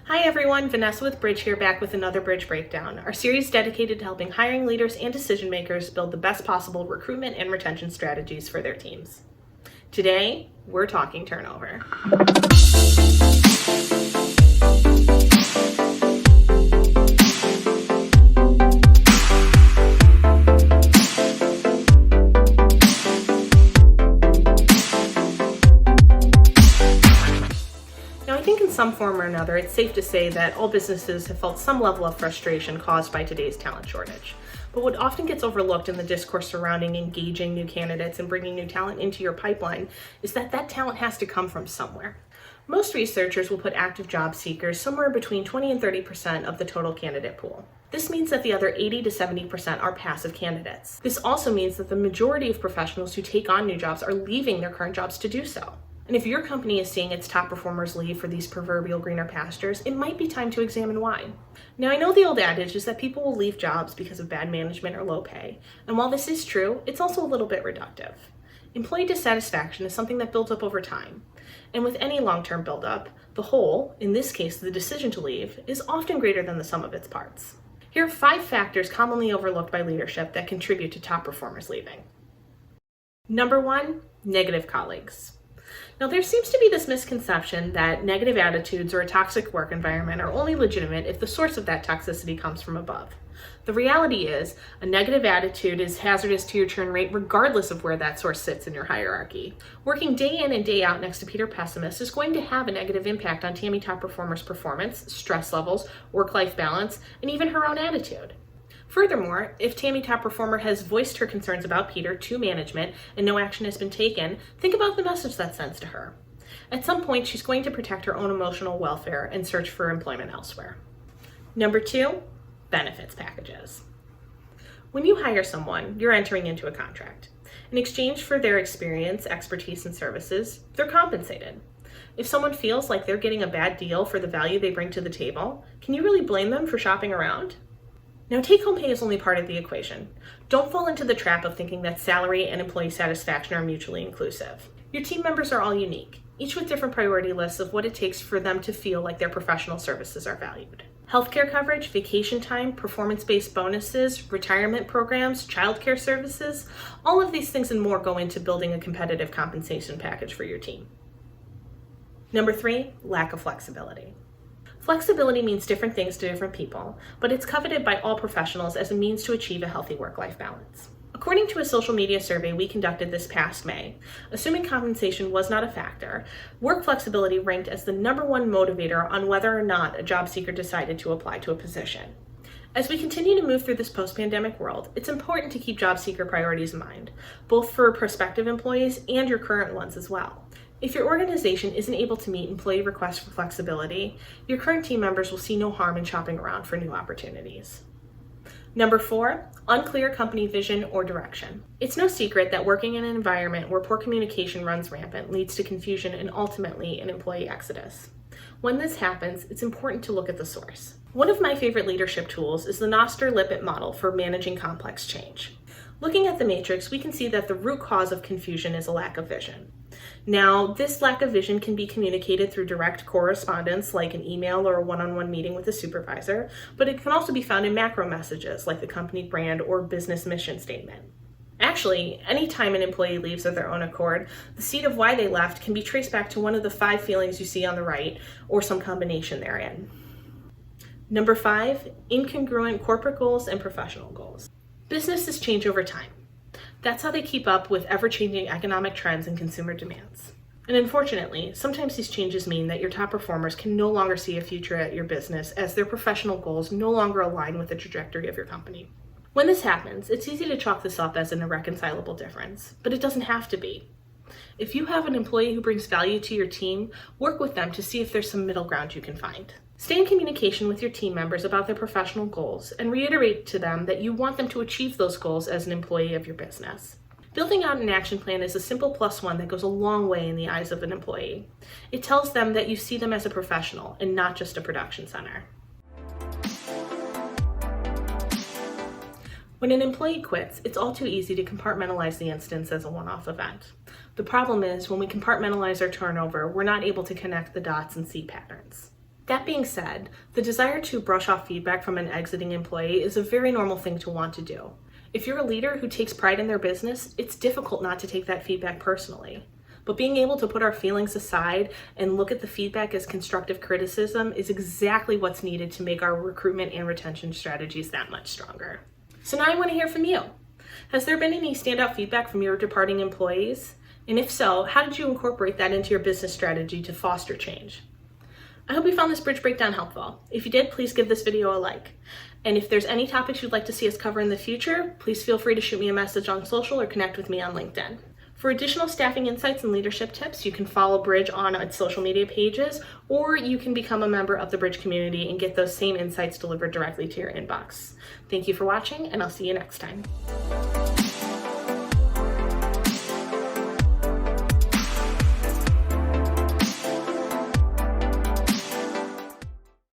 Hi everyone, Vanessa with Bridge here, back with another Bridge Breakdown, our series dedicated to helping hiring leaders and decision makers build the best possible recruitment and retention strategies for their teams. Today, we're talking turnover. Now, I think in some form or another, it's safe to say that all businesses have felt some level of frustration caused by today's talent shortage. But what often gets overlooked in the discourse surrounding engaging new candidates and bringing new talent into your pipeline is that that talent has to come from somewhere. Most researchers will put active job seekers somewhere between 20 and 30% of the total candidate pool. This means that the other 80 to 70% are passive candidates. This also means that the majority of professionals who take on new jobs are leaving their current jobs to do so. And if your company is seeing its top performers leave for these proverbial greener pastures, it might be time to examine why. Now, I know the old adage is that people will leave jobs because of bad management or low pay. And while this is true, it's also a little bit reductive. Employee dissatisfaction is something that builds up over time. And with any long-term buildup, the whole, in this case the decision to leave, is often greater than the sum of its parts. Here are 5 factors commonly overlooked by leadership that contribute to top performers leaving. Number 1, negative colleagues. Now, there seems to be this misconception that negative attitudes or a toxic work environment are only legitimate if the source of that toxicity comes from above. The reality is, a negative attitude is hazardous to your churn rate regardless of where that source sits in your hierarchy. Working day in and day out next to Peter Pessimist is going to have a negative impact on Tammy Top Performer's performance, stress levels, work-life balance, and even her own attitude. Furthermore, if Tammy Top Performer has voiced her concerns about Peter to management and no action has been taken, think about the message that sends to her. At some point, she's going to protect her own emotional welfare and search for employment elsewhere. Number 2, benefits packages. When you hire someone, you're entering into a contract. In exchange for their experience, expertise, and services, they're compensated. If someone feels like they're getting a bad deal for the value they bring to the table, can you really blame them for shopping around? Now, take-home pay is only part of the equation. Don't fall into the trap of thinking that salary and employee satisfaction are mutually inclusive. Your team members are all unique, each with different priority lists of what it takes for them to feel like their professional services are valued. Healthcare coverage, vacation time, performance-based bonuses, retirement programs, childcare services, all of these things and more go into building a competitive compensation package for your team. Number 3, lack of flexibility. Flexibility means different things to different people, but it's coveted by all professionals as a means to achieve a healthy work-life balance. According to a social media survey we conducted this past May, assuming compensation was not a factor, work flexibility ranked as the #1 motivator on whether or not a job seeker decided to apply to a position. As we continue to move through this post-pandemic world, it's important to keep job seeker priorities in mind, both for prospective employees and your current ones as well. If your organization isn't able to meet employee requests for flexibility, your current team members will see no harm in shopping around for new opportunities. Number 4, unclear company vision or direction. It's no secret that working in an environment where poor communication runs rampant leads to confusion and ultimately an employee exodus. When this happens, it's important to look at the source. One of my favorite leadership tools is the Noster-Lippitt model for managing complex change. Looking at the matrix, we can see that the root cause of confusion is a lack of vision. Now, this lack of vision can be communicated through direct correspondence like an email or a one-on-one meeting with a supervisor, but it can also be found in macro messages like the company brand or business mission statement. Actually, anytime an employee leaves of their own accord, the seed of why they left can be traced back to one of the 5 feelings you see on the right or some combination therein. Number 5, incongruent corporate goals and professional goals. Businesses change over time. That's how they keep up with ever-changing economic trends and consumer demands. And unfortunately, sometimes these changes mean that your top performers can no longer see a future at your business as their professional goals no longer align with the trajectory of your company. When this happens, it's easy to chalk this up as an irreconcilable difference, but it doesn't have to be. If you have an employee who brings value to your team, work with them to see if there's some middle ground you can find. Stay in communication with your team members about their professional goals and reiterate to them that you want them to achieve those goals as an employee of your business. Building out an action plan is a simple +1 that goes a long way in the eyes of an employee. It tells them that you see them as a professional and not just a production center. When an employee quits, it's all too easy to compartmentalize the instance as a one-off event. The problem is, when we compartmentalize our turnover, we're not able to connect the dots and see patterns. That being said, the desire to brush off feedback from an exiting employee is a very normal thing to want to do. If you're a leader who takes pride in their business, it's difficult not to take that feedback personally. But being able to put our feelings aside and look at the feedback as constructive criticism is exactly what's needed to make our recruitment and retention strategies that much stronger. So now I want to hear from you. Has there been any standout feedback from your departing employees? And if so, how did you incorporate that into your business strategy to foster change? I hope you found this bridge breakdown helpful. If you did, please give this video a like. And if there's any topics you'd like to see us cover in the future, please feel free to shoot me a message on social or connect with me on LinkedIn. For additional staffing insights and leadership tips, you can follow Bridge on its social media pages, or you can become a member of the Bridge community and get those same insights delivered directly to your inbox. Thank you for watching, and I'll see you next time.